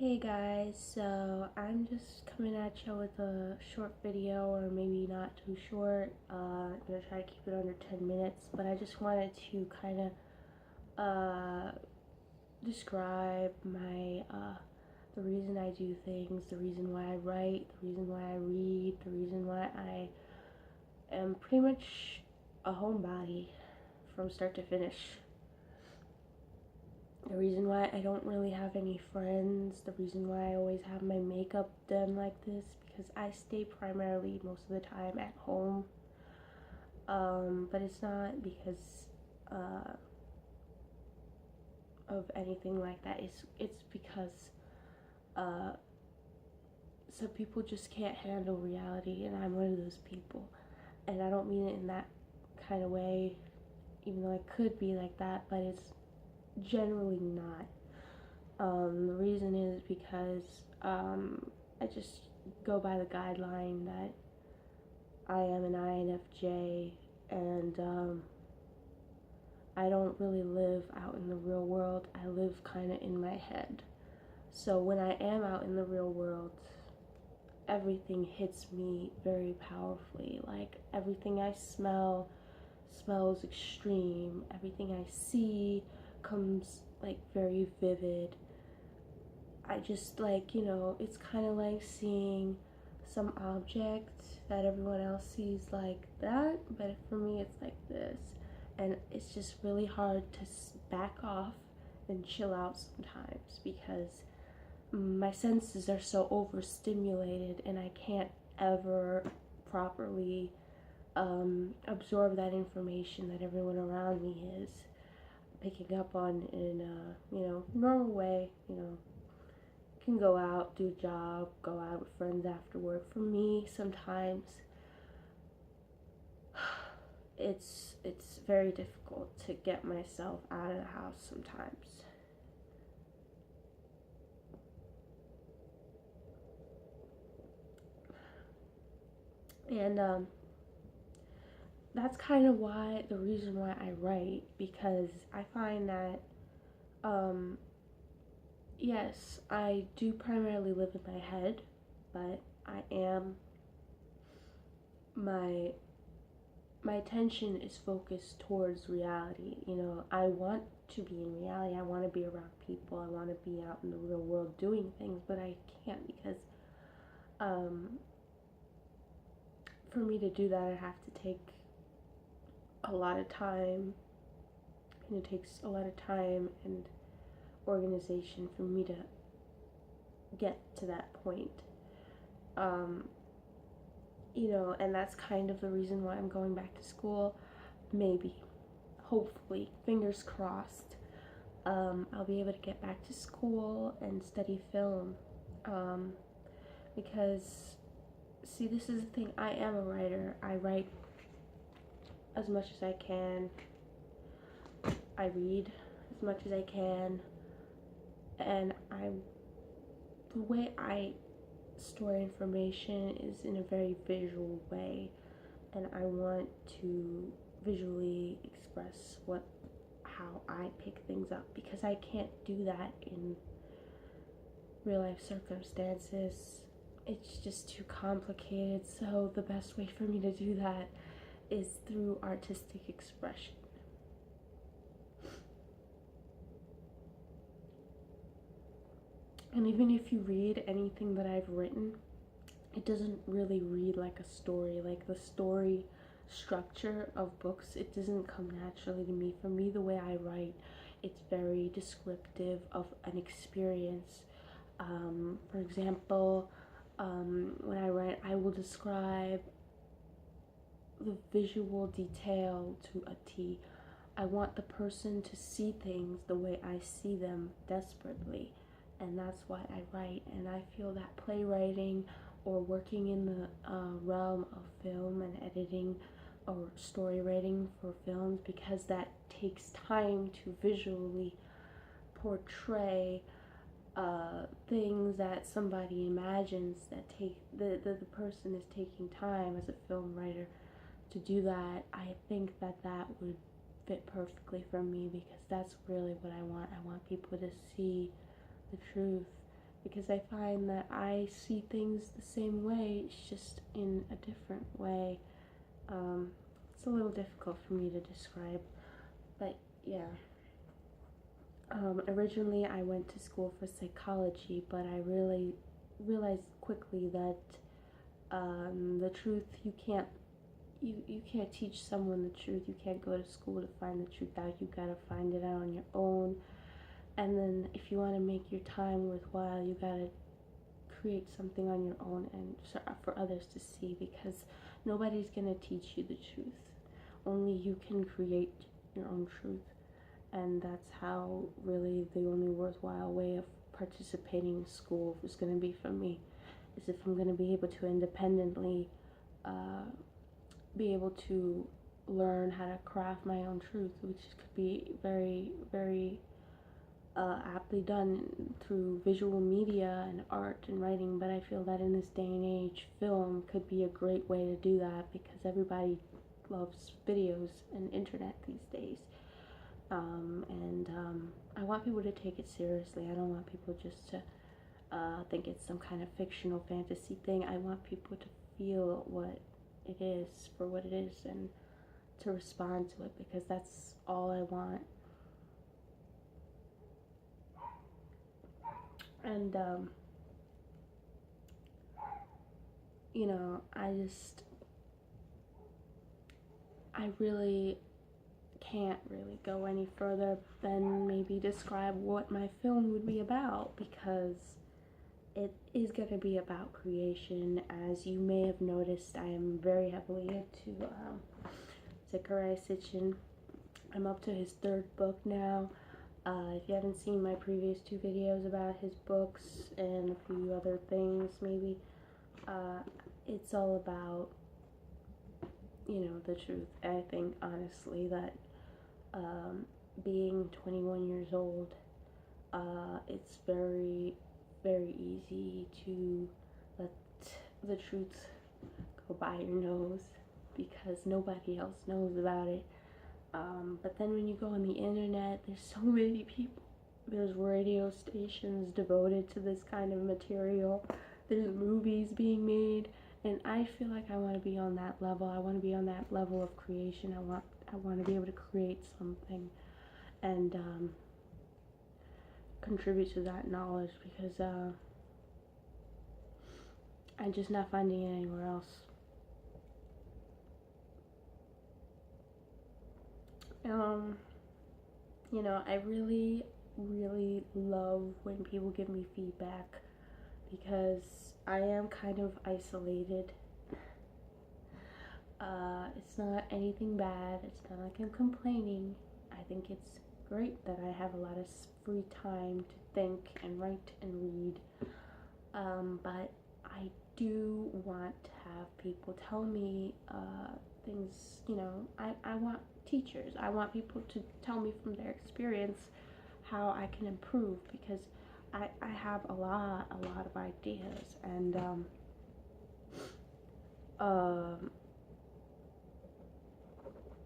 Hey guys, so I'm just coming at you with a short video, or maybe not too short. I'm gonna try to keep it under 10 minutes, but I just wanted to kind of describe the reason I do things, the reason why I write, the reason why I read, the reason why I am pretty much a homebody from start to finish. The reason why I don't really have any friends, the reason why I always have my makeup done like this, because I stay primarily most of the time at home. But it's not because uh, of anything like that. It's because uh, some people just can't handle reality, and I'm one of those people. And I don't mean it in that kind of way, even though I could be like that, but it's generally not. The reason is because I just go by the guideline that I am an INFJ, and I don't really live out in the real world. I live kind of in my head. So when I am out in the real world, everything hits me very powerfully. Like everything I smell smells extreme. Everything I see comes like very vivid. I just like, it's kind of like seeing some object that everyone else sees like that, but for me it's like this. And it's just really hard to back off and chill out sometimes because my senses are so overstimulated and I can't ever properly absorb that information that everyone around me is picking up on in a normal way. Can go out, do a job, go out with friends after work. For me, sometimes it's very difficult to get myself out of the house sometimes. And that's kind of why the reason why I write, because I find that um, yes, I do primarily live in my head, but I am my my attention is focused towards reality. I want to be in reality. I want to be around people. I want to be out in the real world doing things, but I can't because um, for me to do that, I have to take a lot of time, and it takes a lot of time and organization for me to get to that point. Um, and that's kind of the reason why I'm going back to school. Maybe, hopefully, fingers crossed, I'll be able to get back to school and study film. Because, see, this is the thing. I am a writer. I write as much as I can. I read as much as I can. And the way I store information is in a very visual way. And I want to visually express how I pick things up, because I can't do that in real life circumstances. It's just too complicated. So the best way for me to do that is through artistic expression. And even if you read anything that I've written, it doesn't really read like a story. Like the story structure of books, it doesn't come naturally to me. For me, the way I write, it's very descriptive of an experience. For example, when I write, I will describe the visual detail to a T. I want the person to see things the way I see them desperately, and that's why I write. And I feel that playwriting or working in the realm of film and editing or story writing for films, because that takes time to visually portray things that somebody imagines, that take the person is taking time as a film writer to do that. I think that would fit perfectly for me, because that's really what I want. I want people to see the truth, because I find that I see things the same way, it's just in a different way. It's a little difficult for me to describe, but yeah. Originally, I went to school for psychology, but I really realized quickly that the truth, you can't teach someone the truth. You can't go to school to find the truth out. You gotta find it out on your own. And then if you want to make your time worthwhile, you gotta create something on your own and for others to see, because nobody's gonna teach you the truth. Only you can create your own truth. And that's how really the only worthwhile way of participating in school is going to be for me, is if I'm going to be able to independently be able to learn how to craft my own truth, which could be very, very aptly done through visual media and art and writing. But I feel that in this day and age, film could be a great way to do that, because everybody loves videos and internet these days. I want people to take it seriously. I don't want people just to think it's some kind of fictional fantasy thing. I want people to feel what it is for what it is, and to respond to it, because that's all I want. And you know, I really can't really go any further than maybe describe what my film would be about, because it is going to be about creation. As you may have noticed, I am very heavily into Zecharia Sitchin. I'm up to his third book now. If you haven't seen my previous 2 videos about his books and a few other things, maybe, it's all about, you know, the truth. I think honestly that being 21 years old, it's very, very easy to let the truth go by your nose, because nobody else knows about it. But then when you go on the internet, there's so many people. There's radio stations devoted to this kind of material. There's movies being made, and I feel like I want to be on that level. I want to be on that level of creation. I want to be able to create something and contribute to that knowledge, because I'm just not finding it anywhere else. You know, I really, really love when people give me feedback, because I am kind of isolated. It's not anything bad. It's not like I'm complaining. I think it's great that I have a lot of free time to think and write and read. But I do want to have people tell me things, you know. I want teachers. I want people to tell me from their experience how I can improve, because I have a lot of ideas, and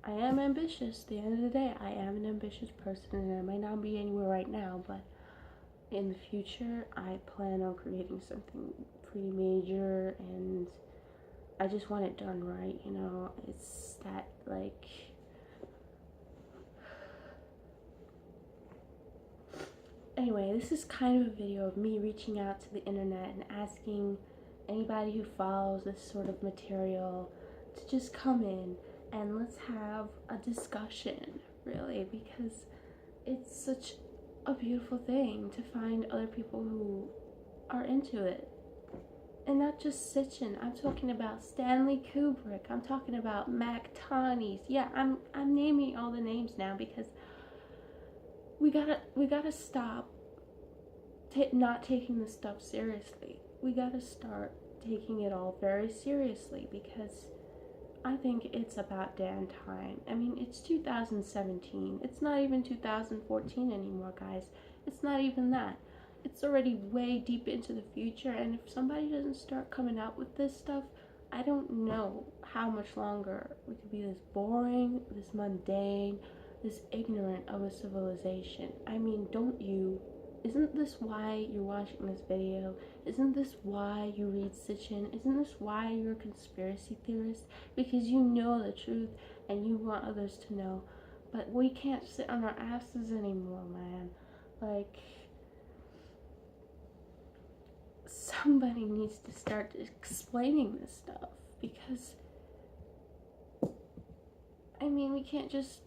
I am ambitious. At the end of the day, I am an ambitious person, and I might not be anywhere right now, but in the future, I plan on creating something pretty major, and I just want it done right, you know. It's that, like, anyway, this is kind of a video of me reaching out to the internet and asking anybody who follows this sort of material to just come in and let's have a discussion, really, because it's such a beautiful thing to find other people who are into it. And not just Sitchin. I'm talking about Stanley Kubrick. I'm talking about Mac Tonnies. Yeah, I'm naming all the names now, because we gotta stop not taking this stuff seriously. We gotta start taking it all very seriously, because I think it's about damn time. I mean, it's 2017. It's not even 2014 anymore, guys. It's not even that. It's already way deep into the future, and if somebody doesn't start coming out with this stuff, I don't know how much longer we could be this boring, this mundane, this ignorant of a civilization. I mean, don't you Isn't this why you're watching this video? Isn't this why you read Sitchin? Isn't this why you're a conspiracy theorist? Because you know the truth and you want others to know. But we can't sit on our asses anymore, man. Like, somebody needs to start explaining this stuff. Because, I mean, we can't just...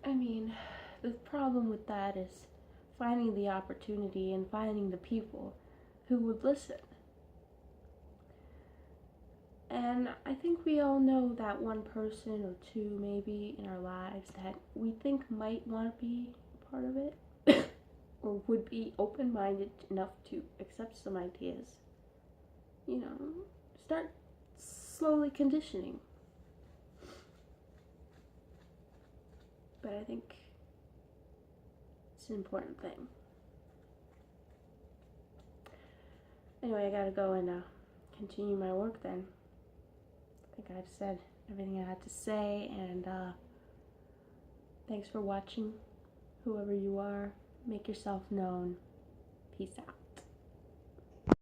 I mean, the problem with that is finding the opportunity and finding the people who would listen. And I think we all know that one person or two maybe in our lives that we think might want to be a part of it or would be open-minded enough to accept some ideas. You know, start slowly conditioning. But I think it's an important thing. Anyway, I gotta go and continue my work then. I think I've said everything I had to say, and thanks for watching. Whoever you are, make yourself known. Peace out.